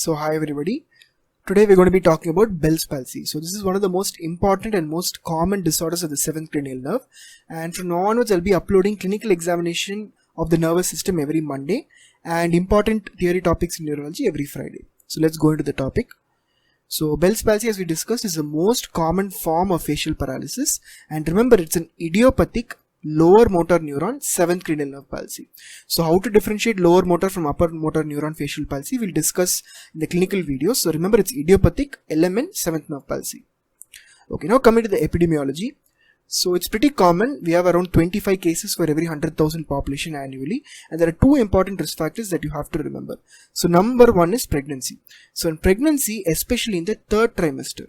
So hi everybody. Today we're going to be talking about Bell's palsy. So this is one of the most important and most common disorders of the seventh cranial nerve. And from now onwards I'll be uploading clinical examination of the nervous system every Monday and important theory topics in neurology every Friday. So let's go into the topic. So Bell's palsy, as we discussed, is the most common form of facial paralysis. And remember, it's an idiopathic lower motor neuron seventh cranial nerve palsy. So how to differentiate lower motor from upper motor neuron facial palsy we'll discuss in the clinical videos. So remember, it's idiopathic LMN seventh nerve palsy. Okay, now coming to the epidemiology. So it's pretty common. We have around 25 cases for every 100,000 population annually, and there are two important risk factors that you have to remember. So number one is pregnancy. So in pregnancy, especially in the third trimester,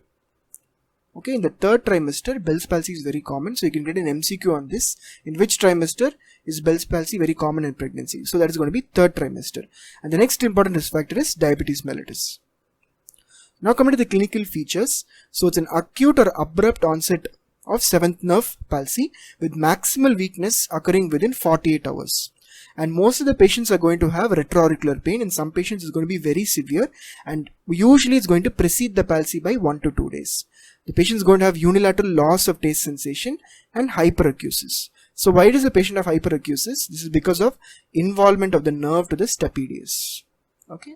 okay, in the third trimester, Bell's palsy is very common. So you can get an MCQ on this. In which trimester is Bell's palsy very common in pregnancy? So that is going to be third trimester. And the next important risk factor is diabetes mellitus. Now coming to the clinical features. So it's an acute or abrupt onset of seventh nerve palsy with maximal weakness occurring within 48 hours. And most of the patients are going to have retroauricular pain. In some patients it's going to be very severe, and usually it's going to precede the palsy by 1 to 2 days. The patient is going to have unilateral loss of taste sensation and hyperacusis. So why does the patient have hyperacusis? This is because of involvement of the nerve to the stapedius. Okay,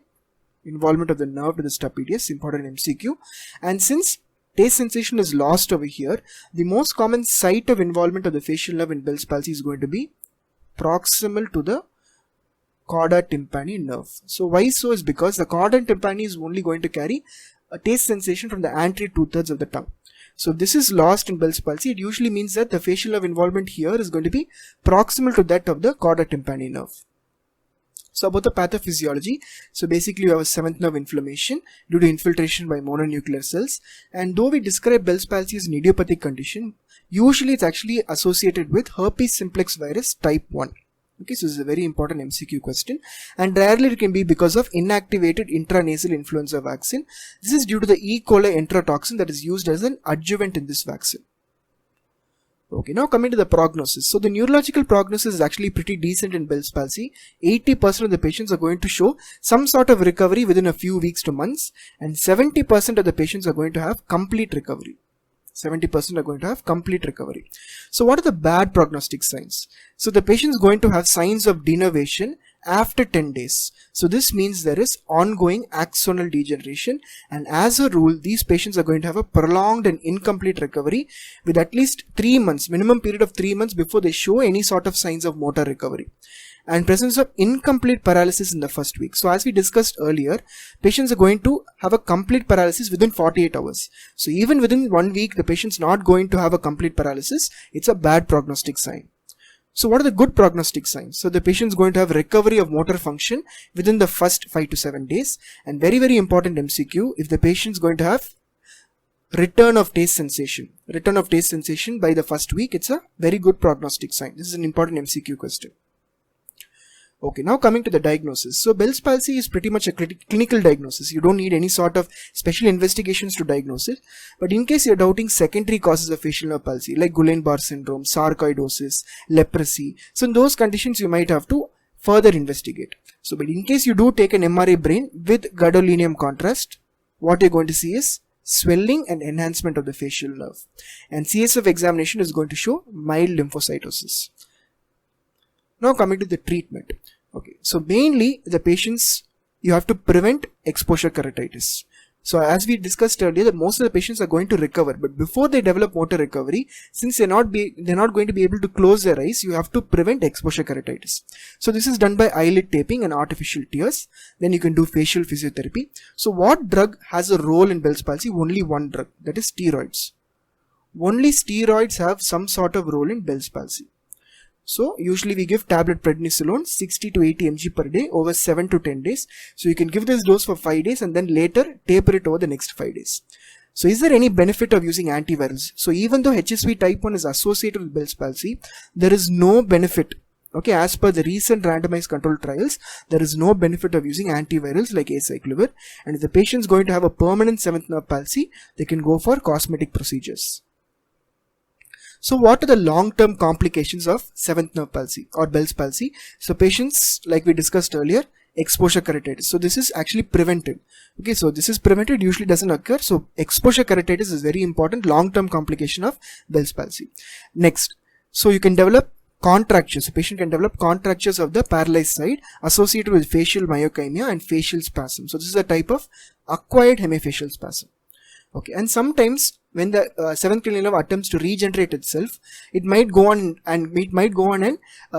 involvement of the nerve to the stapedius, important MCQ. And since taste sensation is lost over here, the most common site of involvement of the facial nerve in Bell's palsy is going to be proximal to the chorda tympani nerve. So why so is because the chorda tympani is only going to carry a taste sensation from the anterior 2/3 of the tongue. So if this is lost in Bell's palsy, it usually means that the facial nerve involvement here is going to be proximal to that of the chorda tympani nerve. So about the pathophysiology, so basically you have a seventh nerve inflammation due to infiltration by mononuclear cells, and though we describe Bell's palsy as an idiopathic condition, usually it's actually associated with herpes simplex virus type 1. Okay, so this is a very important MCQ question, and rarely it can be because of inactivated intranasal influenza vaccine. This is due to the E. coli enterotoxin that is used as an adjuvant in this vaccine. Okay, now coming to the prognosis. So the neurological prognosis is actually pretty decent in Bell's palsy. 80% of the patients are going to show some sort of recovery within a few weeks to months, and 70% of the patients are going to have complete recovery. 70% are going to have complete recovery. So what are the bad prognostic signs? So the patient is going to have signs of denervation after 10 days. So this means there is ongoing axonal degeneration, and as a rule these patients are going to have a prolonged and incomplete recovery with at least 3 months, minimum period of 3 months before they show any sort of signs of motor recovery, and presence of incomplete paralysis in the first week. So as we discussed earlier, patients are going to have a complete paralysis within 48 hours. So even within 1 week the patient's not going to have a complete paralysis. It's a bad prognostic sign. So what are the good prognostic signs? So the patient is going to have recovery of motor function within the first 5 to 7 days, and very important MCQ, if the patient is going to have return of taste sensation by the first week, it's a very good prognostic sign. This is an important MCQ question. Okay, now coming to the diagnosis. So Bell's palsy is pretty much a clinical diagnosis. You don't need any sort of special investigations to diagnose it. But in case you're doubting secondary causes of facial nerve palsy like Guillain-Barré syndrome, sarcoidosis, leprosy, so in those conditions you might have to further investigate. So but in case you do take an MRI brain with gadolinium contrast, what you're going to see is swelling and enhancement of the facial nerve. And CSF examination is going to show mild lymphocytosis. Now coming to the treatment. Okay, so mainly the patients, you have to prevent exposure keratitis. So as we discussed earlier, that most of the patients are going to recover, but before they develop motor recovery, since they're not going to be able to close their eyes, you have to prevent exposure keratitis. So this is done by eyelid taping and artificial tears. Then you can do facial physiotherapy. So what drug has a role in Bell's palsy? Only one drug, that is steroids. Only steroids have some sort of role in Bell's palsy. So usually we give tablet prednisolone 60 to 80 mg per day over 7 to 10 days. So you can give this dose for 5 days and then later taper it over the next 5 days. So is there any benefit of using antivirals? So even though HSV type 1 is associated with Bell's palsy, there is no benefit. Okay, as per the recent randomized control trials, there is no benefit of using antivirals like acyclovir. And if the patient is going to have a permanent seventh nerve palsy, they can go for cosmetic procedures. So what are the long-term complications of seventh nerve palsy or Bell's palsy? So patients, like we discussed earlier, exposure keratitis. So this is actually prevented. Okay, so this is prevented, usually doesn't occur. So exposure keratitis is very important long-term complication of Bell's palsy. Next, so you can develop contractures. The patient can develop contractures of the paralyzed side associated with facial myokymia and facial spasm. So this is a type of acquired hemifacial spasm. Okay, and sometimes when the seventh cranial nerve attempts to regenerate itself, it might go on and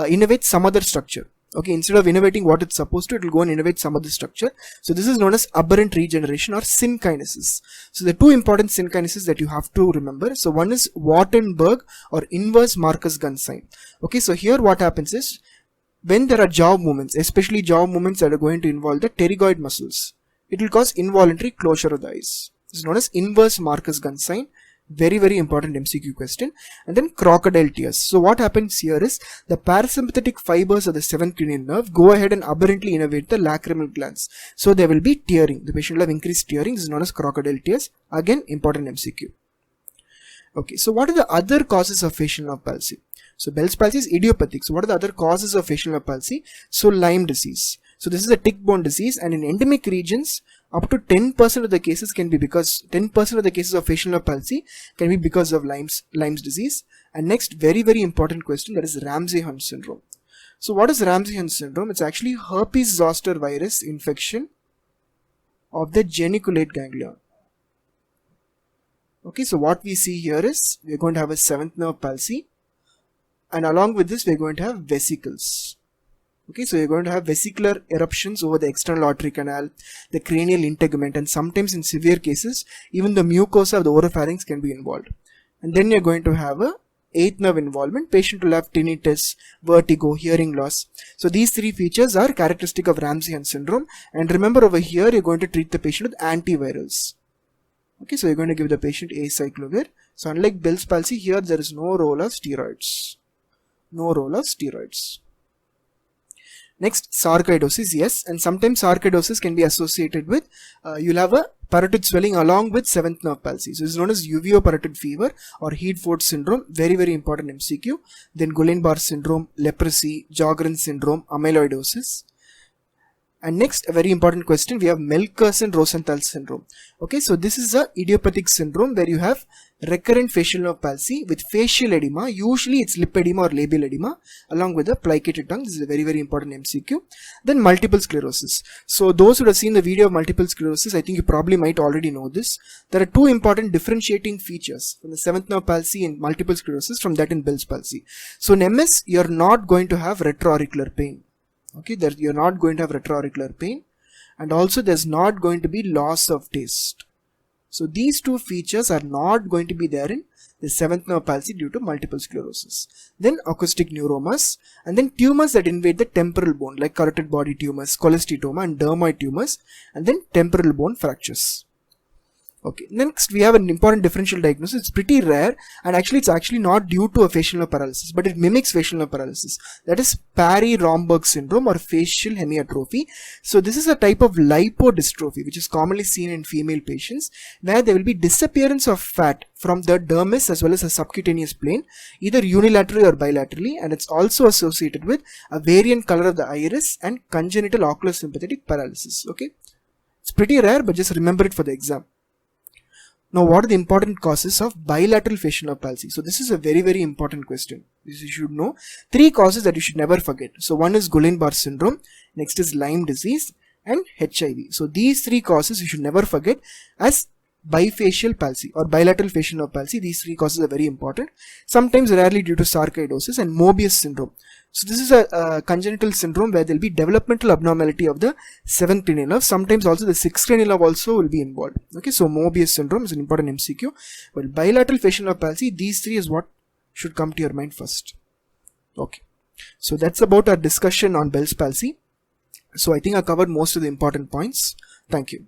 innovate some other structure. Okay, instead of innovating what it's supposed to, it will go and innovate some other structure. So this is known as aberrant regeneration or synkinesis. So the two important synkinesis that you have to remember. So one is Wartenberg or inverse Marcus Gunn sign. Okay, so here what happens is when there are jaw movements, especially jaw movements that are going to involve the pterygoid muscles, it will cause involuntary closure of the eyes. This is known as inverse Marcus Gunn sign. Very, very important MCQ question. And then crocodile tears. So what happens here is the parasympathetic fibers of the seventh cranial nerve go ahead and aberrantly innervate the lacrimal glands. So there will be tearing. The patient will have increased tearing. This is known as crocodile tears. Again, important MCQ. Okay, so what are the other causes of facial nerve palsy? So Bell's palsy is idiopathic. So what are the other causes of facial nerve palsy? So Lyme disease. So this is a tick-borne disease, and in endemic regions, up to 10% of the cases can be because 10% of the cases of facial nerve palsy can be because of Lyme's disease. And next, very, very important question, that is Ramsay-Hunt syndrome. So what is Ramsay-Hunt syndrome? It's actually herpes zoster virus infection of the geniculate ganglion. Okay, so what we see here is we're going to have a seventh nerve palsy, and along with this we're going to have vesicles. Okay, so you're going to have vesicular eruptions over the external auditory canal, the cranial integument, and sometimes in severe cases, even the mucosa of the oropharynx can be involved. And then you're going to have a eighth nerve involvement. Patient will have tinnitus, vertigo, hearing loss. So these three features are characteristic of Ramsay-Hunt syndrome. And remember, over here, you're going to treat the patient with antivirals. Okay, so you're going to give the patient acyclovir. So unlike Bell's palsy, here there is no role of steroids. No role of steroids. Next, sarcoidosis, yes, and sometimes sarcoidosis can be associated with, you'll have a parotid swelling along with seventh nerve palsy. So this is known as uveo-parotid fever or Heed-Ford syndrome, very, very important MCQ. Then Guillain-Barré syndrome, leprosy, Sjogren syndrome, amyloidosis. And next, a very important question, we have Melkersson-Rosenthal syndrome. Okay, so this is a idiopathic syndrome where you have recurrent facial nerve palsy with facial edema. Usually it's lip edema or labial edema along with a plicated tongue. This is a very, very important MCQ. Then multiple sclerosis. So those who have seen the video of multiple sclerosis, I think you probably might already know this. There are two important differentiating features from the seventh nerve palsy and multiple sclerosis from that in Bell's palsy. So in MS, you're not going to have retroauricular pain. Okay, you're not going to have retroauricular pain, and also there's not going to be loss of taste. So these two features are not going to be there in the seventh nerve palsy due to multiple sclerosis. Then acoustic neuromas, and then tumors that invade the temporal bone like carotid body tumors, cholesteatoma and dermoid tumors, and then temporal bone fractures. Okay, next we have an important differential diagnosis. It's pretty rare, and actually it's actually not due to a facial nerve paralysis, but it mimics facial nerve paralysis. That is Parry-Romberg syndrome or facial hemiatrophy. So this is a type of lipodystrophy which is commonly seen in female patients, where there will be disappearance of fat from the dermis as well as a subcutaneous plane, either unilaterally or bilaterally, and it's also associated with a variant color of the iris and congenital oculosympathetic paralysis. Okay, it's pretty rare, but just remember it for the exam. Now, what are the important causes of bilateral facial nerve palsy? So this is a very, very important question. This you should know. Three causes that you should never forget. So one is Guillain-Barré syndrome, next is Lyme disease, and HIV. So these three causes you should never forget as bifacial palsy or bilateral facial nerve palsy. These three causes are very important. Sometimes rarely due to sarcoidosis and Mobius syndrome. So this is a congenital syndrome where there will be developmental abnormality of the seventh cranial nerve. Sometimes also the sixth cranial nerve also will be involved. Okay, so Mobius syndrome is an important MCQ. Well, bilateral facial nerve palsy, these three is what should come to your mind first. Okay, so that's about our discussion on Bell's palsy. So I think I covered most of the important points. Thank you.